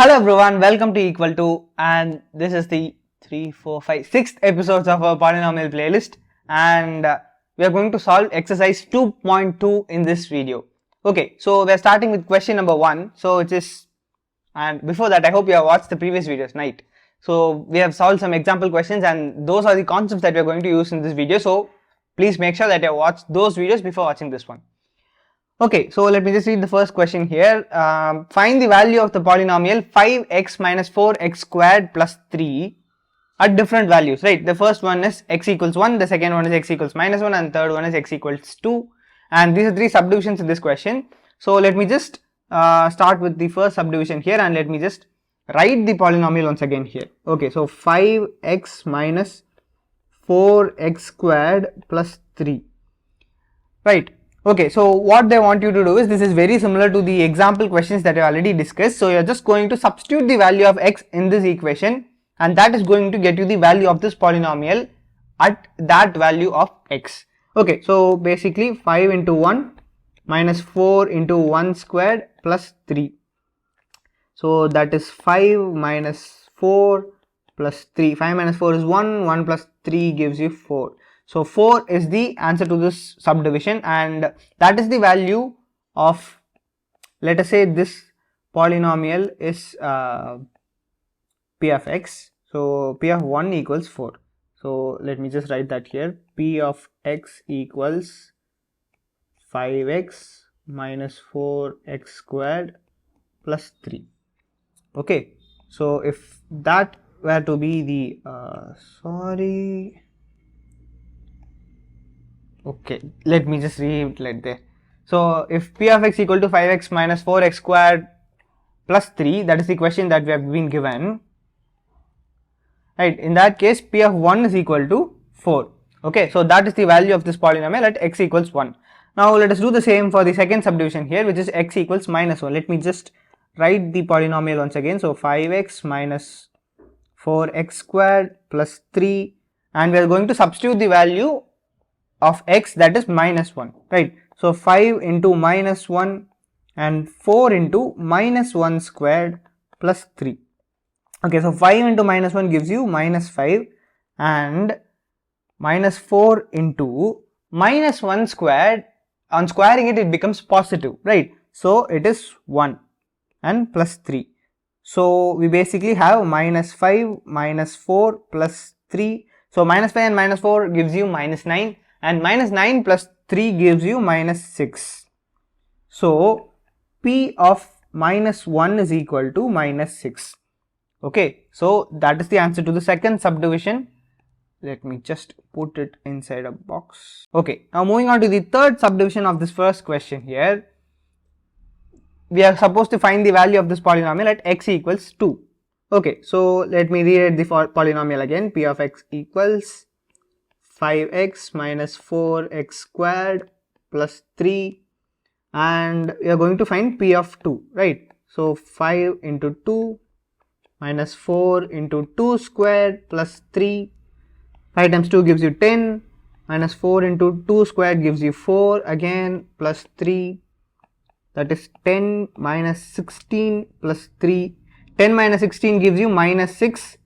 Hello everyone, welcome to Equal To, and this is the 6th episodes of our polynomial playlist, and we are going to solve exercise 2.2 in this video. Okay, so we are starting with question number 1. So it is, and before that I hope you have watched the previous videos, right? So we have solved some example questions and those are the concepts that we are going to use in this video. So please make sure that you have watched those videos before watching this one. Okay, so let me just read the first question here. Find the value of the polynomial 5x minus 4x squared plus 3 at different values, right? The first one is x equals 1, the second one is x equals minus 1, and third one is x equals 2. And these are three subdivisions in this question. So let me just start with the first subdivision here, and let me just write the polynomial once again here. Okay, so 5x minus 4x squared plus 3, right? Okay, so what they want you to do is, this is very similar to the example questions that I already discussed. So you're just going to substitute the value of x in this equation, and that is going to get you the value of this polynomial at that value of x. Okay, so basically 5 into 1 minus 4 into 1 squared plus 3. So that is 5 minus 4 plus 3. 5 minus 4 is 1, 1 plus 3 gives you 4. So 4 is the answer to this subdivision, and that is the value of, let us say this polynomial is p of x. So p of 1 equals 4. So let me just write that here. P of x equals 5x minus 4x squared plus 3. Okay, so if that were to be the okay, let me just reiterate there. So if p of x equal to 5x minus 4x squared plus 3, that is the question that we have been given, right? In that case, p of 1 is equal to 4. Okay, so that is the value of this polynomial at x equals 1. Now let us do the same for the second subdivision here, which is x equals minus 1. Let me just write the polynomial once again. So 5x minus 4x squared plus 3, and we are going to substitute the value of x, that is minus 1, right? So 5 into minus 1 and 4 into minus 1 squared plus 3. Okay, so 5 into minus 1 gives you minus 5, and minus 4 into minus 1 squared, on squaring it, it becomes positive, right? So it is 1 and plus 3. So we basically have minus 5 minus 4 plus 3. So minus 5 and minus 4 gives you minus 9. And minus 9 plus 3 gives you minus 6. So p of minus 1 is equal to minus 6. Okay, so that is the answer to the second subdivision. Let me just put it inside a box. Okay, now moving on to the third subdivision of this first question here. We are supposed to find the value of this polynomial at x equals 2. Okay, so let me rewrite the polynomial again. P of x equals 5x minus 4x squared plus 3, and we are going to find p of 2, right? So 5 into 2 minus 4 into 2 squared plus 3. 5 times 2 gives you 10, minus 4 into 2 squared gives you 4 again plus 3, that is 10 minus 16 plus 3. 10 minus 16 gives you minus 6,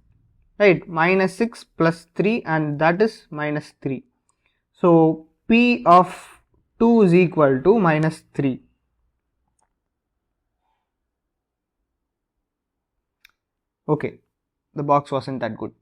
right? Minus 6 plus 3, and that is minus 3. So p of 2 is equal to minus 3. Okay, the box wasn't that good.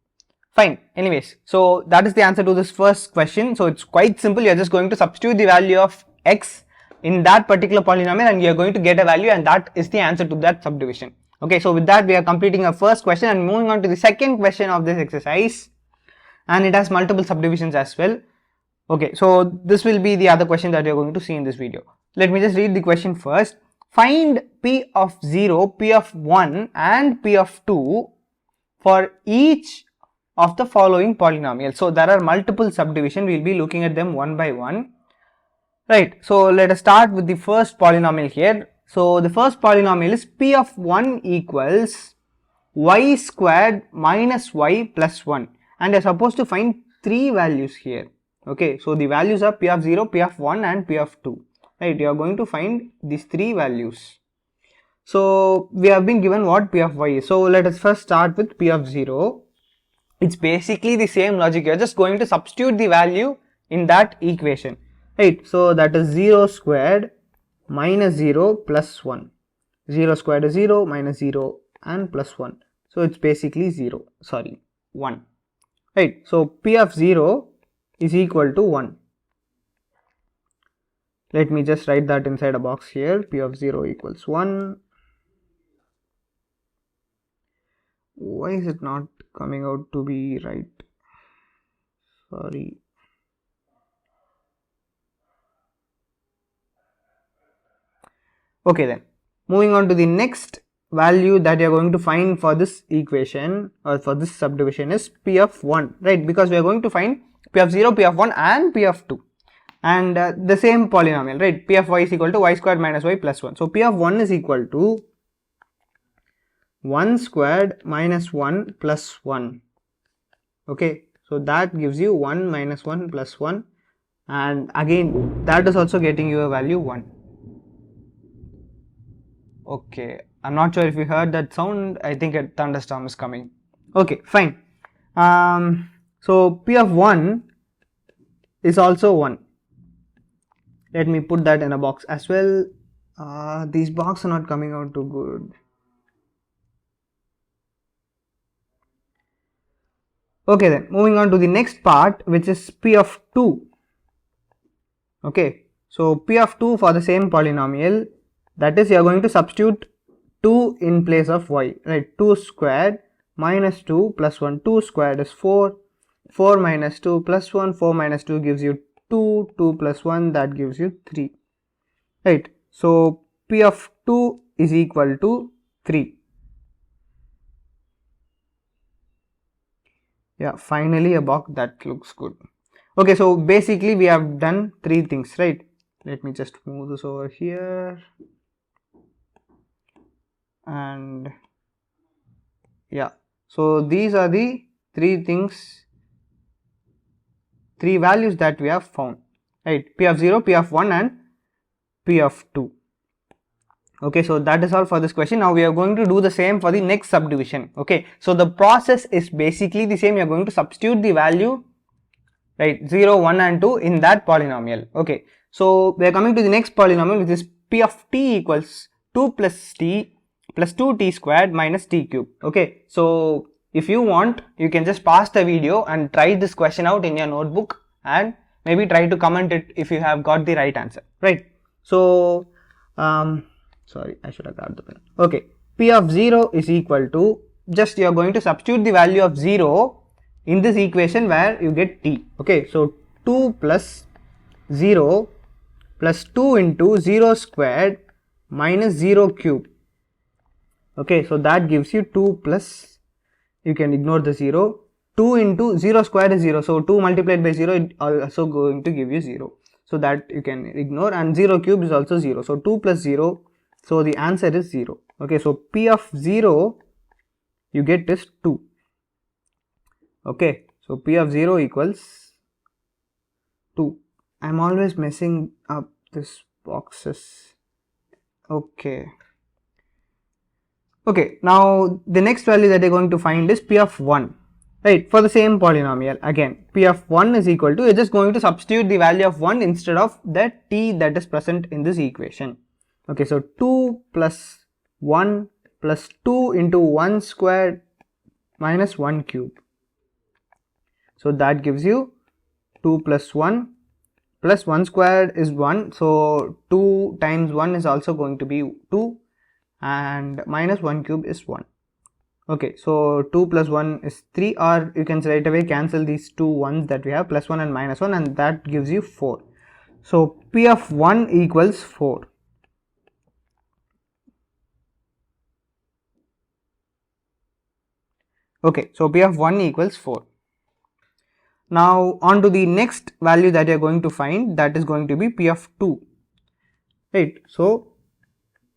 Fine, anyways, so that is the answer to this first question. So it's quite simple. You're just going to substitute the value of x in that particular polynomial, and you're going to get a value, and that is the answer to that subdivision. Okay, so with that we are completing our first question and moving on to the second question of this exercise, and it has multiple subdivisions as well. Okay, so this will be the other question that you're going to see in this video. Let me just read the question first. Find p of 0, p of 1 and p of 2 for each of the following polynomials. So there are multiple subdivisions. We'll be looking at them one by one, right? So let us start with the first polynomial here. So the first polynomial is p of 1 equals y squared minus y plus 1, and you're supposed to find three values here. Okay, so the values are p of 0, p of 1 and p of 2, right? You are going to find these three values. So we have been given what P of y is. So let us first start with P of 0. It's basically the same logic. You're just going to substitute the value in that equation, right? So that is 0 squared minus 0 plus 1. 0 squared is 0, minus 0 and plus 1. So it's basically 1, right? So P of 0 is equal to 1. Let me just write that inside a box here. P of 0 equals 1. Why is it not coming out to be right? Sorry. Okay then, moving on to the next value that you are going to find for this equation or for this subdivision is P of 1, right? Because we are going to find P of 0, P of 1 and P of 2 and the same polynomial, right? P of y is equal to y squared minus y plus 1. So P of 1 is equal to 1 squared minus 1 plus 1. Okay, so that gives you 1 minus 1 plus 1, and again that is also getting you a value 1. Okay, I'm not sure if you heard that sound. I think a thunderstorm is coming. Okay, fine. So P of 1 is also 1. Let me put that in a box as well. These boxes are not coming out too good. Okay then, moving on to the next part, which is P of 2. Okay, so P of 2 for the same polynomial, that is you are going to substitute 2 in place of y, right? 2 squared minus 2 plus 1. 2 squared is 4. 4 minus 2 plus 1. 4 minus 2 gives you 2. 2 plus 1, that gives you 3. Right. So P of 2 is equal to 3. Yeah, finally a box that looks good. Okay, so basically we have done 3 things, right? Let me just move this over here. And yeah, so these are the 3 things, 3 values that we have found, right? P of 0, P of 1 and P of 2. Okay, so that is all for this question. Now we are going to do the same for the next subdivision. Okay, so the process is basically the same. You are going to substitute the value, right, 0, 1 and 2 in that polynomial. Okay, so we are coming to the next polynomial, which is P of t equals 2 plus t plus 2t squared minus t cube. Okay, so if you want, you can just pause the video and try this question out in your notebook and maybe try to comment it if you have got the right answer, right? So sorry, I should have grabbed the pen. Okay, P of 0 is equal to, just you are going to substitute the value of 0 in this equation where you get t. Okay, so 2 plus 0 plus 2 into 0 squared minus 0 cube. Okay, so that gives you 2 plus, you can ignore the 0, 2 into 0 squared is 0, so 2 multiplied by 0 it also going to give you 0, so that you can ignore, and 0 cube is also 0, so 2 plus 0, so the answer is 0. Okay, so P of 0 you get is 2. Okay, so P of 0 equals 2. I'm always messing up this boxes. Okay, now the next value that you're going to find is P of 1, right? For the same polynomial, again P of 1 is equal to, you're just going to substitute the value of 1 instead of the t that is present in this equation. Okay, so 2 plus 1 plus 2 into 1 squared minus 1 cube. So that gives you 2 plus 1 plus 1 squared is 1. So 2 times 1 is also going to be 2 and minus 1 cube is 1. Okay, so 2 plus 1 is 3, or you can straight away cancel these two ones that we have, plus 1 and minus 1, and that gives you 4. So P of 1 equals 4. Okay, so P of 1 equals 4. Now on to the next value that you are going to find, that is going to be P of 2, right? So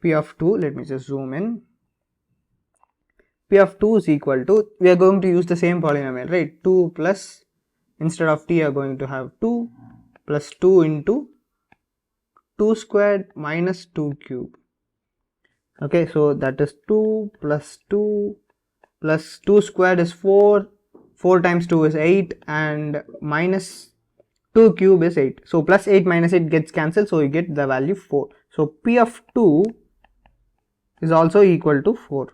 P of 2, let me just zoom in. P of 2 is equal to, we are going to use the same polynomial, right? 2 plus, instead of t you are going to have 2 plus 2 into 2 squared minus 2 cube. Okay, so that is 2 plus 2 plus 2 squared is 4, 4 times 2 is 8, and minus 2 cube is 8. So plus 8 minus 8 gets cancelled, so you get the value 4. So P of 2 is also equal to 4.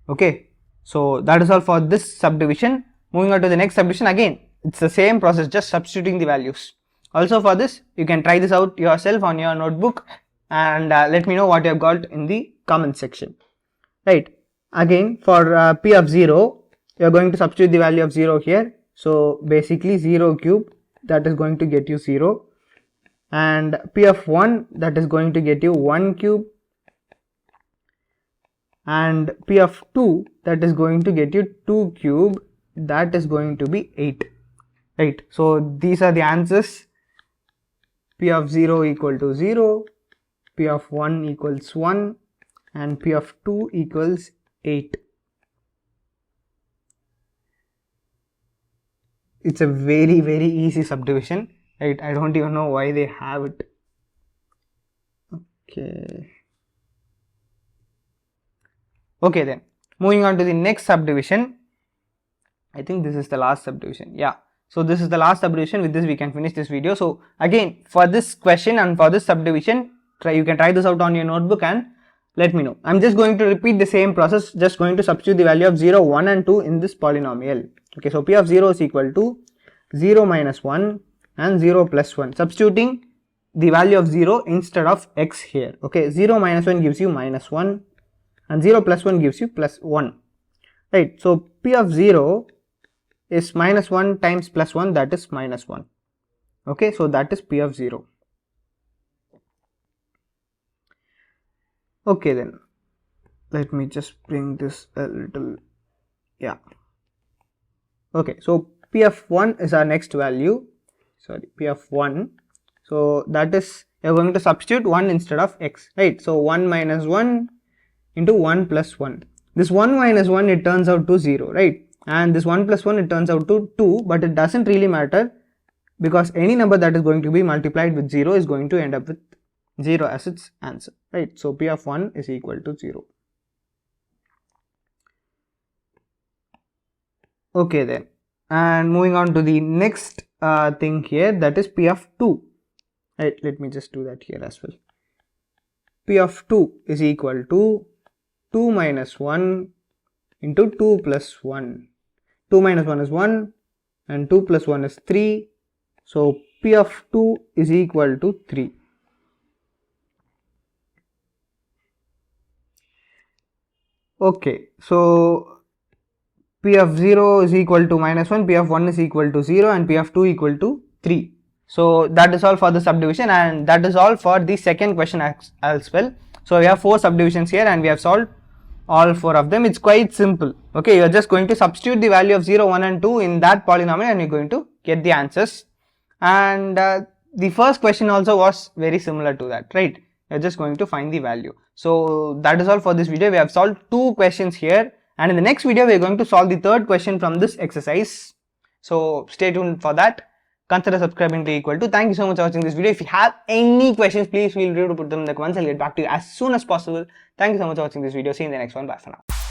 Okay, so that is all for this subdivision. Moving on to the next subdivision, again it's the same process, just substituting the values. Also for this, you can try this out yourself on your notebook and let me know what you have got in the comment section. Right, again for P of 0, you are going to substitute the value of 0 here. So basically 0 cube, that is going to get you 0, and P of 1, that is going to get you 1 cube, and P of 2, that is going to get you 2 cube, that is going to be 8. Right, so these are the answers. P of 0 equal to 0, P of 1 equals 1, and P of 2 equals 8. It's a very easy subdivision, right? I don't even know why they have it. Okay then, moving on to the next subdivision. I think this is the last subdivision. Yeah, so this is the last subdivision. With this we can finish this video. So again, for this question and for this subdivision, you can try this out on your notebook and let me know. I'm just going to repeat the same process, just going to substitute the value of 0, 1 and 2 in this polynomial. Okay, so P of 0 is equal to 0 minus 1 and 0 plus 1, substituting the value of 0 instead of x here. Okay, 0 minus 1 gives you minus 1 and 0 plus 1 gives you plus 1. Right, so P of 0 is minus 1 times plus 1, that is minus 1. Okay, so that is P of 0. Okay then, let me just bring this a little, yeah. Okay, so P of 1 is our next value, sorry, P of 1. So that is, you are going to substitute 1 instead of x, right? So 1 minus 1 into 1 plus 1. This 1 minus 1, it turns out to 0, right? And this 1 plus 1, it turns out to 2, but it doesn't really matter because any number that is going to be multiplied with 0 is going to end up with 0 as its answer, right? So P of 1 is equal to 0. Okay then, and moving on to the next thing here, that is P of 2. Right, let me just do that here as well. P of 2 is equal to 2 minus 1 into 2 plus 1. 2 minus 1 is 1 and 2 plus 1 is 3. So P of 2 is equal to 3. Okay, so P of 0 is equal to minus 1, P of 1 is equal to 0, and P of 2 equal to 3. So that is all for the subdivision, and that is all for the second question as well. So we have 4 subdivisions here and we have solved all 4 of them. It's quite simple. Okay, you are just going to substitute the value of 0, 1 and 2 in that polynomial and you are going to get the answers. And the first question also was very similar to that, right? You are just going to find the value. So that is all for this video. We have solved 2 questions here, and in the next video we are going to solve the third question from this exercise. So stay tuned for that. Consider subscribing to equal to. Thank you so much for watching this video. If you have any questions, please feel free to put them in the comments. I'll get back to you as soon as possible. Thank you so much for watching this video. See you in the next one. Bye for now.